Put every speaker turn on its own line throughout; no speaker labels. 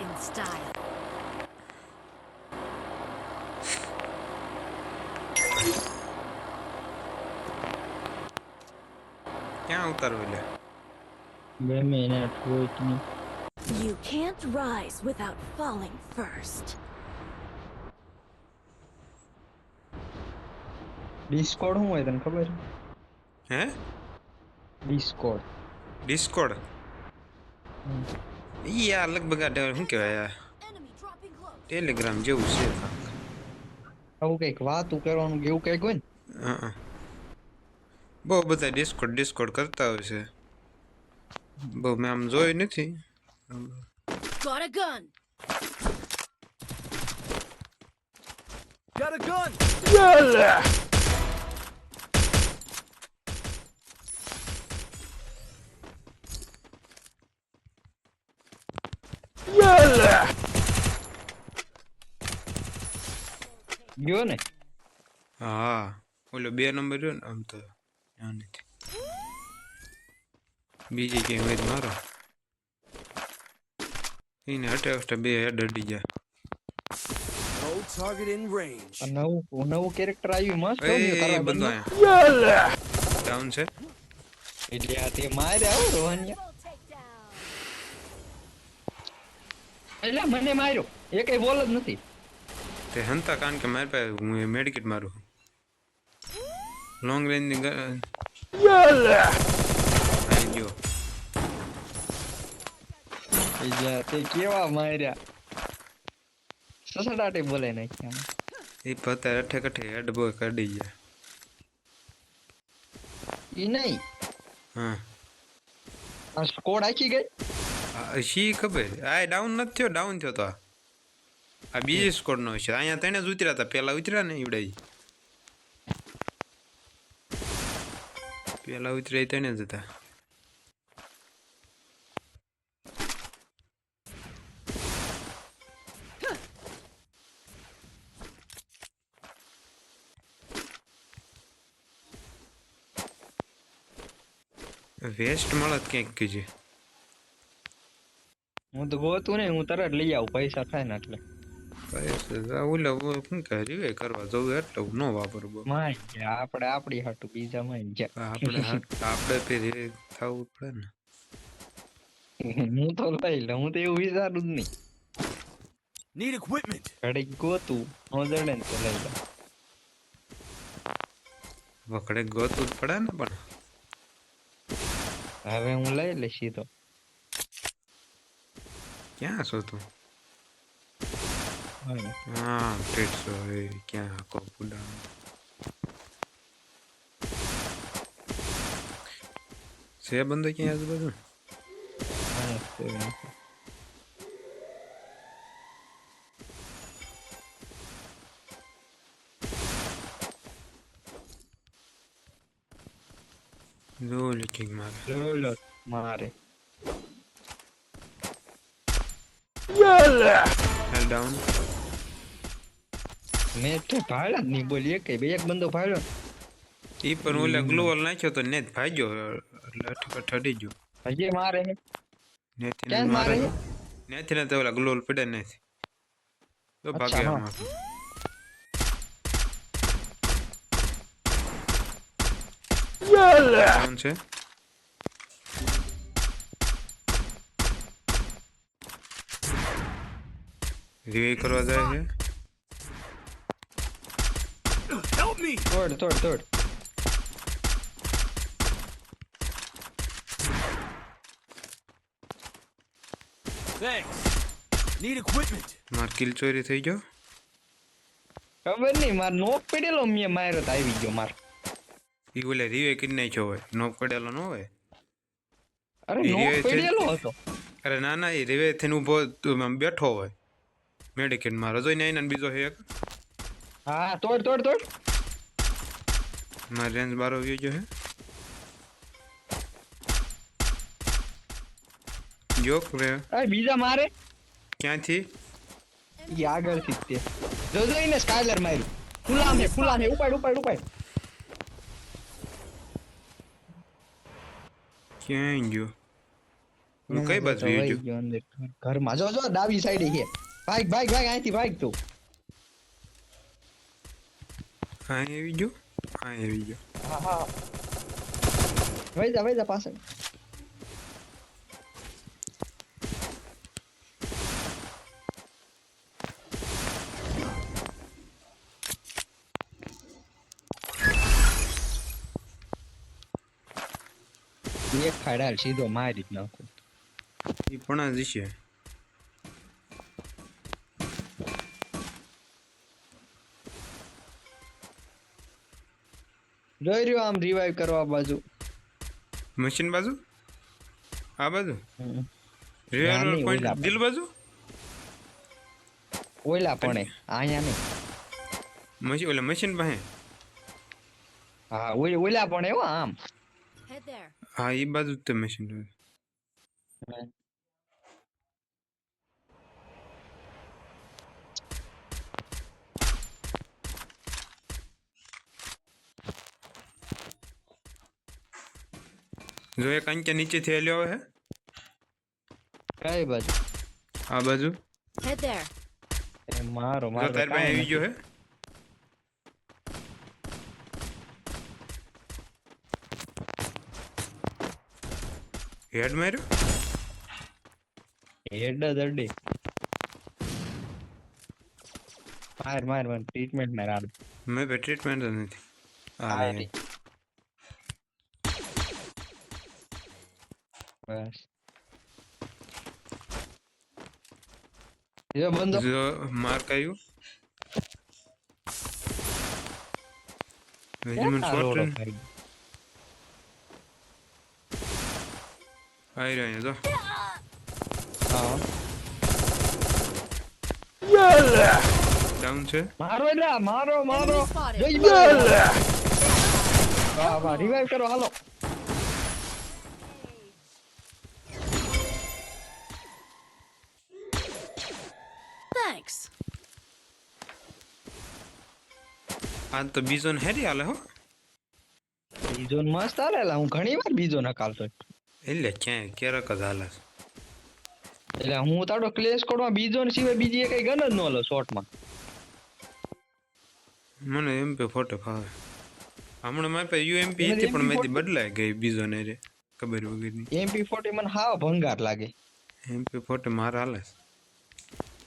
in style.
ક્યાં ઉતારવું લે
2 minute હોય કે નહીં.
You can't rise without falling first.
ડિસ્કોર્ડ શું હોય તને ખબર છે?
હે
ડિસ્કોર્ડ.
ડિસ્કોર્ડ ઈ આ લગભગ આ શું કહેવાય આ
Enemy dropping close.
ટેલિગ્રામ જેવું છે
આવું કંઈક વાતું કરવાનું કે એવું કંઈક હોય ને.
હા બહુ બધા ડિસ્કોર્ડ કરતા હોય છે બહુ મેં આમ જોયું નથી
Got a gun.
Got a gun!
ગયો ને.
હા ઓલો 2 નંબર રહ્યો ને આમ તો ત્યાં નથી બીજી કઈ હોય તો મારો એને હટે 2 હેડ અડી જાય
No target in range.
આ નવું કેરેક્ટર આવ્યું મસ્ત
એ
તારા
બધું
બંને.
અહીંયા ડાઉન છે
એટલે આ તે માર્યા હો રોહનિયા. એટલે મને માર્યો એ કઈ બોલ જ નથી.
તે હંતા કારણ કે મારી પાસે હું મેડિકેટ મારું લોંગ રેન્જ ની આવી ગયો
એટલે તે કેવા માર્યા સસડાટે બોલે નાખ્યા.
એ પતા અઠે કઠે હેડ બોય કાઢી ગયા
ઈ નહીં
હા
આ સ્કોડ આખી ગઈ.
શી ખબર આ ડાઉન નથી થયો ડાઉન થયો તો આ બીજી સ્કોડ નો છે અહીંયા તેને જ ઉતર્યા હતા પેલા ઉતર્યા ને ઈવડાઈ પેલા ઉતર્યા તેને જ હતા વેસ્ટ મળત ક્યાંક કીજે
હું તો ગોતું નહીં હું તરત લઈ આવું પૈસા થાય ને એટલે.
ઓલો શું કહે રીવે કરવા જવું એટલે ન વાપરવું
માય આપણે આપડી હાટું બીજા માં
આપણે ફેર થવું પડે ને
હું તો લઈ લઉં હું તો એવું વિચારું જ નહીં.
Need equipment.
ઘડીક ગોતું નો જડે ને તો લઈ લઉં.
વખડે ગોતું જ પડે ને પણ
હવે હું લઈ લઈશ સીધો.
ક્યાં છો તું
હા.
હા ટેટસો એ ક્યાં હાકો પુડા છે બંદો ક્યાં આજુબાજુ
હા, તો
જો લિકિંગ મારે
લો મારે
હેલ ડાઉન
મેં તો ભાડ્યા જ નહીં બોલી એક બંદો ભાડ્યો.
ઈ પણ ઓલા ગ્લોવલ નાખ્યો તો નેટ ભાગ્યો એટલે ઠડી ગયો
હજી મારે હે.
નેથી
ક્યાં મારે
મારે
હે?
નેથી ને તો ઓલા ગ્લોવલ પડે નથી તો ભાગે
અચ્છા,
આમાં ડાઉન છે રિવાઇવ કરવા જાય છે
Help me!
તોડ
Thanks. Need equipment.
માર કિલ ચોરી થઈ ગયો
ખબર નહીં માર નોક પડેલો મેં માર્યો તો આવી ગયો માર.
ઈ ઓલે રિવાઇવ કરી નાખ્યો હોય નોક પડેલો ન હોય
અરે
એ
નોક
રિવાઇવ
પડેલો હતો.
અરે ના ના એ રિવાઇવ થઈને ઊભો આમ બેઠો હોય મેડિકેટ મારો જોઈને આઈને બીજો છે એક
હા તોડ
મારી રેન્જ બારો વ્યૂ જો હે જોક રે
અરે બીજા મારે
ક્યાંથી
ઈ આગળથી જ તે જોજો એને સ્કાયલર માર્યું. ફૂલામે ઉપાડ.
ક્યાં ગયો કઈ બાજુ
તો
વહી
વહી
ગયો?
ગયો અંદર ઘરમાં. જો જો ડાબી સાઈડે છે. ભાગ ભાગ ભાગ અહીંથી ભાગ તું.
હા આવી ગયો. હા આવી ગયો.
હા હા વહી જા પાછળ. એક ખાડાલ સીધો મારી જ નાખું.
એ પણ જ છે.
જોઈ રહ્યો આમ રિવાઈવ કરવા બાજુ.
મશીન બાજુ આ બાજુ
હમ.
રિવાઇવલ
નહીં,
પોઈન્ટ
ઓલા
દિલ બાજુ
ઓલા પણ અહીંયા નહીં.
મશીન ઓલા મશીન પાસે.
હા ઓલા પણ એવો આમ.
Head there.
હા એ બાજુ જ તે મશીન. જો એક અંકે નીચેથી હેલ્યો આવે હે
કઈ બાજુ?
આ બાજુ.
Head there.
એ મારો
જો
મારો
તારી પાસે આવી ગયો હે. હેડ માર્યો.
હેડ દરડી. માર ટ્રીટમેન્ટ માર આડ.
મેં બે ટ્રીટમેન્ટ જ નથી. હા
આડી. બસ એ બંધો.
જો માર્ક આવ્યું. હજી મને શોર્ટ
રોડો
આવી રહ્યો અહીંયા જો.
હા
ડાઉન છે.
મારો એટલે મારો
Enemy spotted.
જોઈ મારો. વાહ વાહ રિવાઇવ કરો હાલો.
Thanks.
આ તો બીજો ને હેરી હાલે હો.
બીજો ને મસ્ત હાલેલા. હું ઘણી વાર બીજો નકાલતો.
એટલે ક્યાંય ક્યારેક જ હાલે છે.
એટલે હું તારો ક્લેશ કોડમાં બીજો ને સિવાય બીજી કઈ ગન જ ન લો શોર્ટમાં.
મને એમપી ફોટો ફાવે. હમણાં મારી પાસે યુએમપી હતી પણ મેથી બદલાઈ ગઈ બીજો ને રે ખબર વગરની.
MP40 મને હાવ ભંગાર લાગે.
એમપી ફોટો મારા હાલે છે.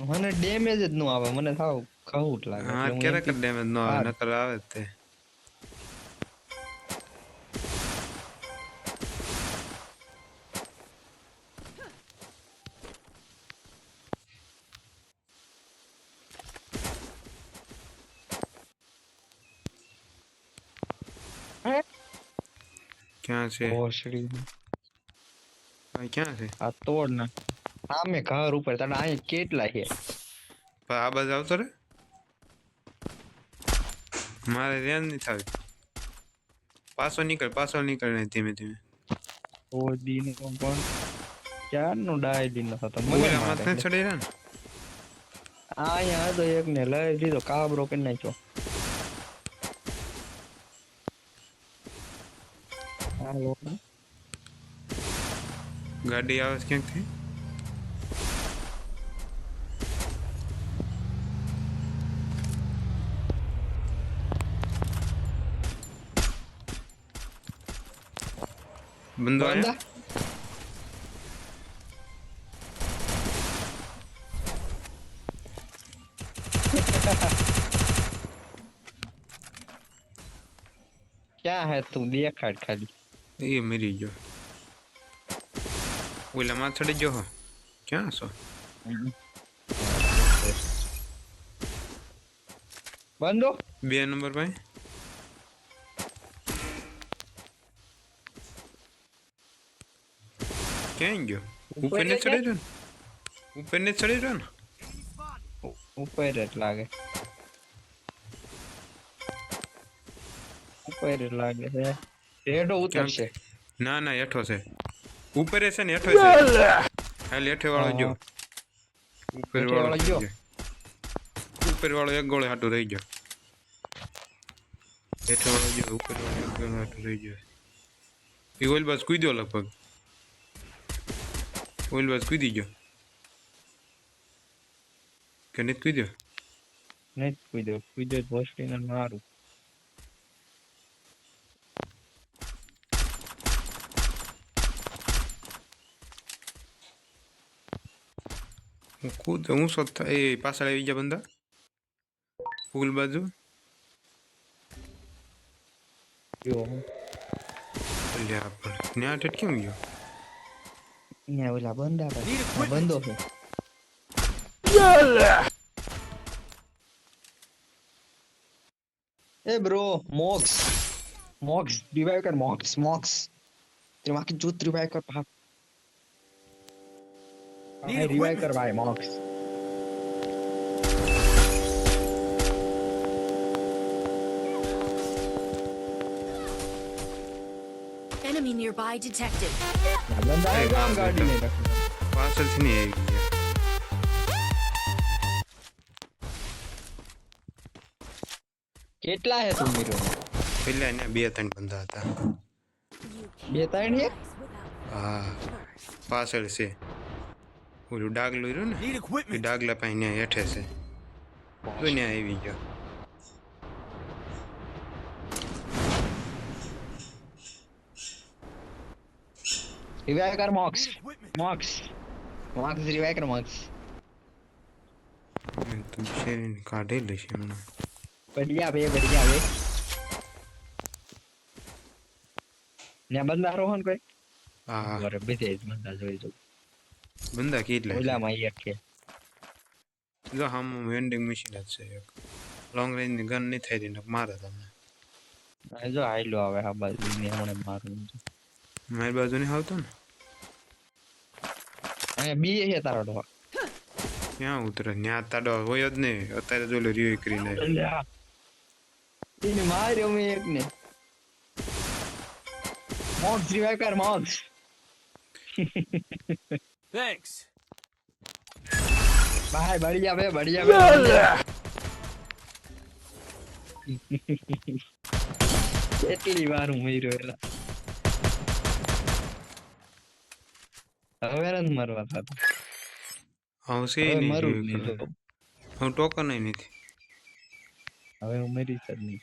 મને ડેમેજ જ ન આવે. મને સાવ ખઉટ લાગે.
હા
એટલે હું
ક્યારેક જ
MP
ડેમેજ ન આવે નકર આવે જ તે. ક્યાં છે?
ભોસડી.
આ ક્યાં છે?
આ તોડ ના સામે ઘર ઉપર તારા અહીંયા કેટલા છે?
પણ આ બાજુ આવતો રે. મારે ધ્યાન નહીં થાય. પાછો નીકળ ને ધીમે ધીમે.
ઓડી નો પણ ક્યારનો ડાયલી ન થતો. મને
ઓલા
મારે
માથે ચડી રહ્યા ને.
અહીંયા હતો એક ને લઈ લીધો કાબરો કરી નાખ્યો. હાલો
ગાડી આવે છે ક્યાંકથી. બંદો આયા. ક્યાં હે તું? દેખાડ ખાલી. એ મરી ગયો. ઓલા માં ચડી ગયો હો. ક્યાં છો?
બંધો
2 નંબર ભાઈ. ક્યાં ગયો? ઉપર ને ચડી રહ્યો ને. ઉપર ને ચડી રહ્યો ને.
ઉપર જ લાગે. ઉપર જ લાગે છે. રેડો ઉતરશે.
ના ના હેઠો છે. ઉપર છે ને હેઠો છે. હાલ હેઠે વાળો જો. ઉપર
હેઠે
વાળો
વાળો
જો.
ગયો.
ઉપર વાળો એક ગોળે હાટો રહી ગયો. હેઠે વાળો જો. ઉપર વાળો એક ગોળે હાટો રહી ગયો. એ ઓલ બસ કૂદ્યો લગભગ. ઓઇલ બાદ કૂદી ગયો કે નથી કૂદ્યો
નહીં કૂદ્યો હોસ્પિટલ મારું
હું કૂદ હું શોધ એ પાછળ આવી ગયા બંદા ફૂલ બાજુ
ગયો
એટલે આપણે ત્યાં ઠેઠ કેમ ગયો
અહીંયા ઓલા બંદા પર બંધો છે ए ब्रो मॉक्स रिवाइव कर मॉक्स तेरे मां की जूत रिवाइव कर भाग रिवाइव कर भाई मॉक्स
Enemy nearby detected.
बंदा है काम गाड़ी में रख
પાછળથી નહીં આવી ગયા
કેટલા હે તું મીરો
પેલા એને 2-3 બંદા હતા
You
બે ત્રણ હે
rise without
હા પાછળ છે ઓલું ડાગલું રહ્યું ને
Need
એ
equipment.
ડાગલા પાસે ત્યાં હેઠે છે તો ત્યાં આવી ગયો
रिवाइव कर मॉक्स
Need equipment.
मॉक्स रिवाइव कर मॉक्स
તું શેરીને કાઢી લઈશ હમણાં
बढ़िया बे ને બંદા રોહન કોઈ
હા
બરે બેસે બંદા જોઈ જો
બંદા કેટલા છે?
ઓલા માં એક છે
જો આમ વેન્ડિંગ મશીન જ છે એક લોંગ રેન્જ ની ગન નહીં થઈ રહી ને મારે તમને
જો આઈલો આવે આ બાજુ ને હમણે મારું
મારી બાજુ નહીં આવતો ને
અને બી છે તારો ડો
ક્યાં ઉતરે ત્યાં તાડો હોય જ નહીં અત્યારે જો રિવ્યુ કરીને
એને માર્યો મેં એક ને मॉक्स रिवाइव कर मॉक्स
Thanks.
भाई बढ़िया बे કેટલી વાર હું મર્યો એલા હવે નથી મરવા થતું
આવશે
હવે
નહીં
મરું જ
review
નહીં
કરવા.
તો.
હું ટોકન નથી
હવે હું મરીશ જ નહીં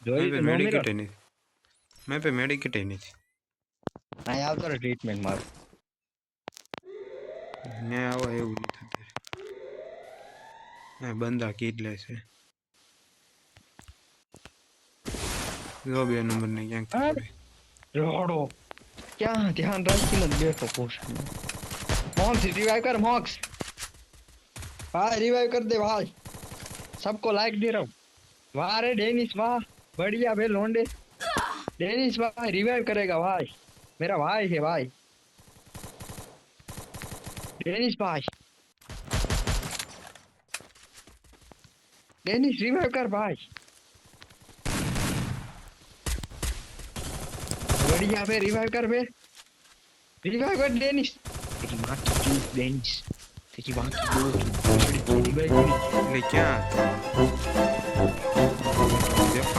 જોઈ તો
મેડિકેટ નથી મેં પે મેડિકેટ નથી
અહીં આવતો રે ટ્રીટમેન્ટ મારું
ને આવો એવું નહીં થતું આ બંદા કેટલે છે જો 2 નંબર ને ક્યાંક
હા.
પડે
रोड़ो क्या ध्यान रखी मत बैठो पोस्ट में मॉक्स रिवाइव कर मॉक्स भाई रिवाइव कर दे भाई सबको लाइक दे रहा हूँ वाह रे डेनिस वाह बढ़िया बे लोंडे डेनिस भाई रिवाइव करेगा भाई मेरा भाई है भाई डेनिस भाई डेनिस रिवाइव कर भाई बढ़िया बे रिवाइव कर डेनिस तेरी माँ की चूत डेनिस तेरी माँ की चूत रिवाइव कर
એટલે ક્યાં હતા?